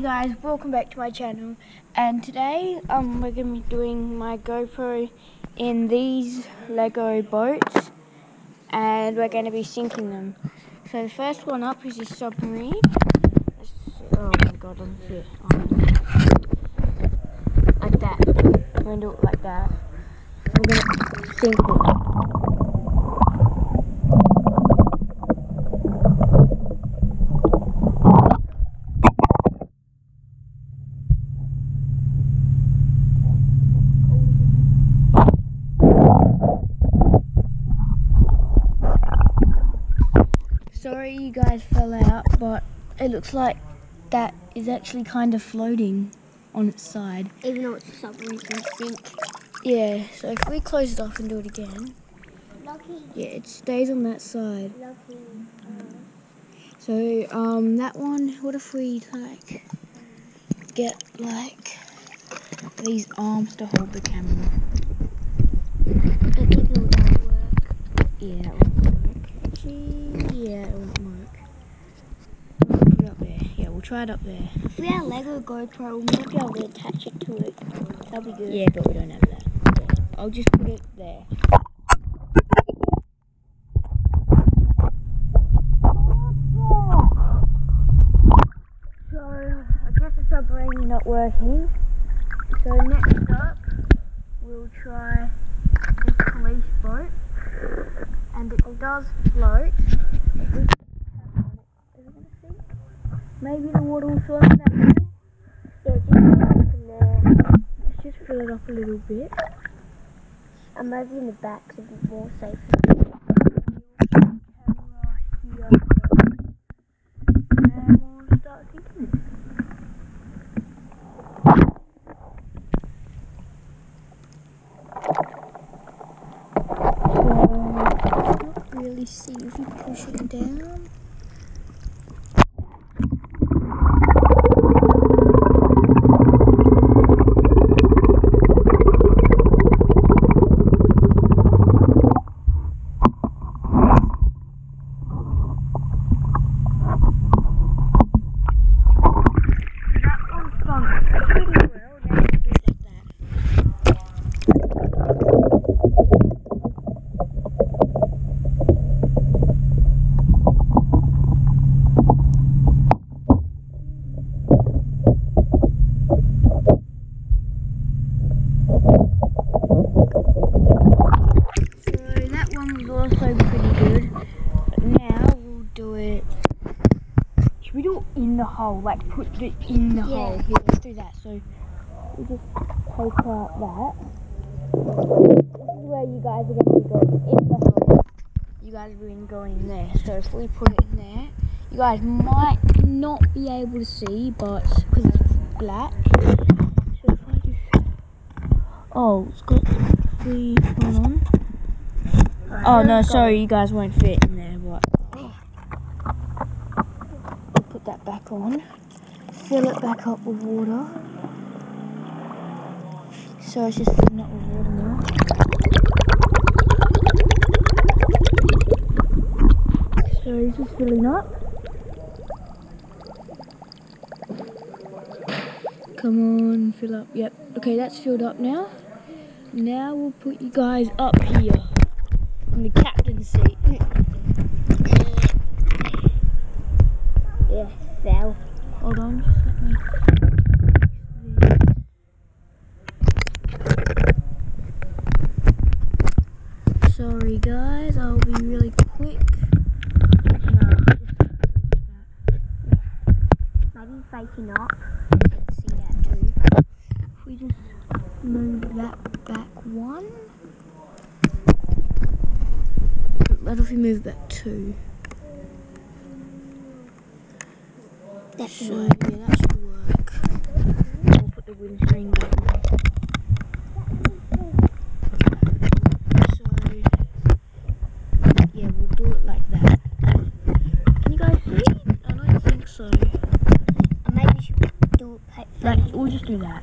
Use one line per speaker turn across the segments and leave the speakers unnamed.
guys, welcome back to my channel, and today we're going to be doing my GoPro in these Lego boats, and we're going to be sinking them. So the first one up is this submarine. Oh my god, let me see it. Like that. We're going to do it like that. We're going to sink it. Sorry you guys fell out, but it looks like that is actually kind of floating on its side.
Even though it's a submarine can sink.
Yeah, so if we close it off and do it again.
Lucky.
Yeah, it stays on that side.
Lucky.
So that one, what if we like get like these arms to hold the camera?
I think it would work.
Yeah, that won't work. Actually, yeah, it won't work. We'll put it up there. Yeah, we'll try it up there.
If we had a Lego GoPro, we might be able to attach it to it. That'd be good.
Yeah, but we don't have that. Yeah, I'll just put it there. So, I guess the submarine is not working. So next up, we'll try this police boat. And it does float. Is it going to sink? Maybe the water will fill up that middle.
Yeah, just put it in there.
Let's just fill it up a little bit.
And maybe in the back to be more safe.
And we'll start sinking it. Really see if you push it down. Also pretty good, but now we'll do it. Should we do it in the hole? Like put it in the hole. Here, let's do that. So we just take out that. This is where you guys are going to be going in the hole. You guys are going to go in there. So if we put it in there, you guys might not be able to see, but because it's black. So if I just, oh, it's got the hold on. Oh no, sorry, you guys won't fit in there, but I'll put that back on. Fill it back up with water. So it's just filling up with water now. So it's just filling up. Come on, fill up. Yep. Okay, that's filled up now. Now we'll put you guys up here. In the captain's seat.
Yeah, fell.
Hold on, just let me. Sorry guys, I'll be really quick.
Maybe facing up.
You can see that too. If we just move that back one. What if we move back two?
That
should work. Yeah, that should work. We'll put the windscreen back on. So, yeah, we'll do it like that. Can you guys see? I don't think so.
Maybe we should do it
Like, we'll just do that.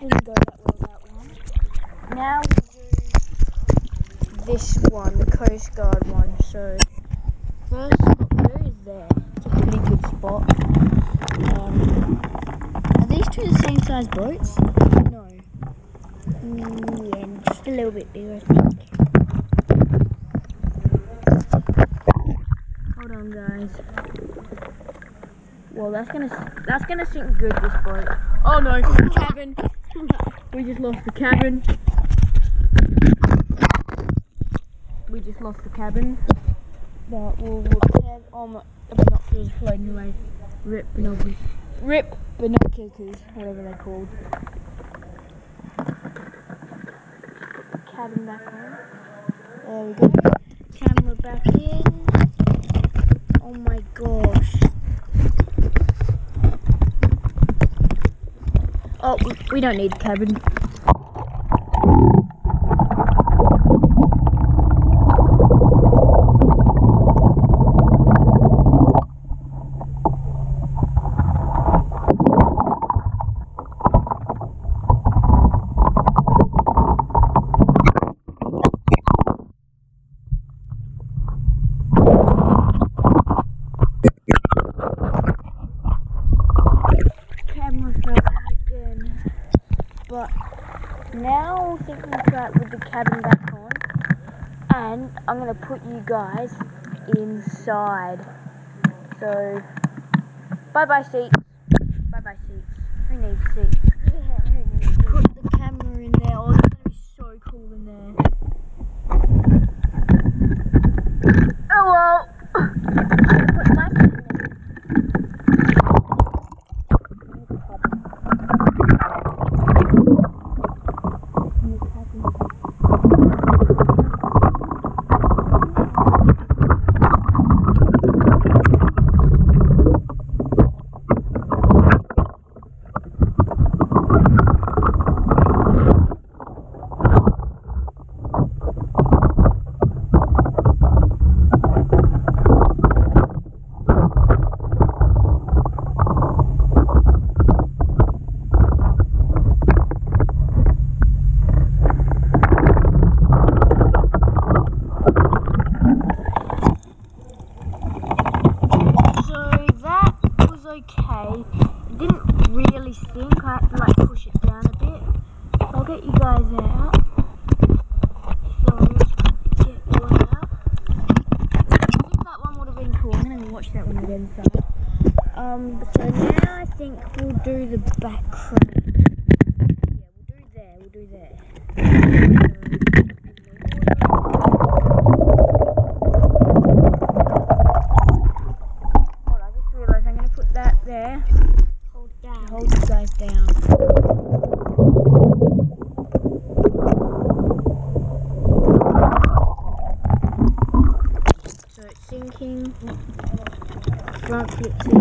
didn't go that well, that one. Now we'll do this one, the Coast Guard one. So first spot where is there? It's a pretty good spot. Are these two the same size boats? No. Yeah, just a little bit bigger, I think. Hold on, guys. Well, that's gonna sink good, this boat. Oh no, cabin. We just lost the cabin. We just lost the cabin. But we'll repair. Oh, the binoculars floating away. Rip binoculars. Rip binoculars, whatever they're called. Cabin back on. There we go. Camera back in. Oh my gosh. Oh, we don't need the cabin. But now I think we'll start with the cabin back on, and I'm going to put you guys inside. So, bye-bye seats. Bye-bye seats. Who needs seats? Yeah, who needs seats? Put the camera in there. Oh, it's going to be so cool in there. Oh well. I'm going to put my seat in there. Okay, it didn't really sink. I had to like push it down a bit. So I'll get you guys out. So let's get you out. I think that one would have been cool. I'm gonna watch that one again. So now I think we'll do the back crane. Yeah, we'll do there. There. Hold down. Hold you guys down. So it's sinking. Front flip's in.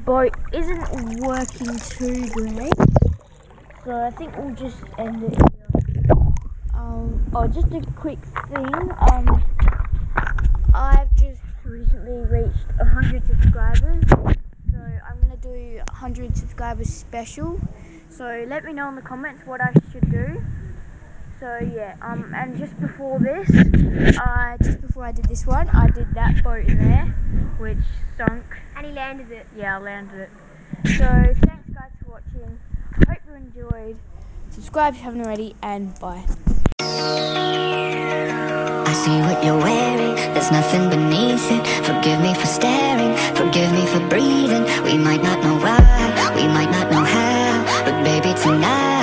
Boat isn't working too great, so I think we'll just end it here. Oh, just a quick thing. I've just recently reached 100 subscribers, so I'm gonna do 100 subscribers special. So let me know in the comments what I should do. So yeah, and just before this, just before I did this one, I did that boat in there, which sunk.
And he landed it.
Yeah, I landed it. So thanks guys for watching. I hope you enjoyed. Subscribe if you haven't already, and bye.
I see what you're wearing, there's nothing beneath it. Forgive me for staring, forgive me for breathing. We might not know why, we might not know how, but baby tonight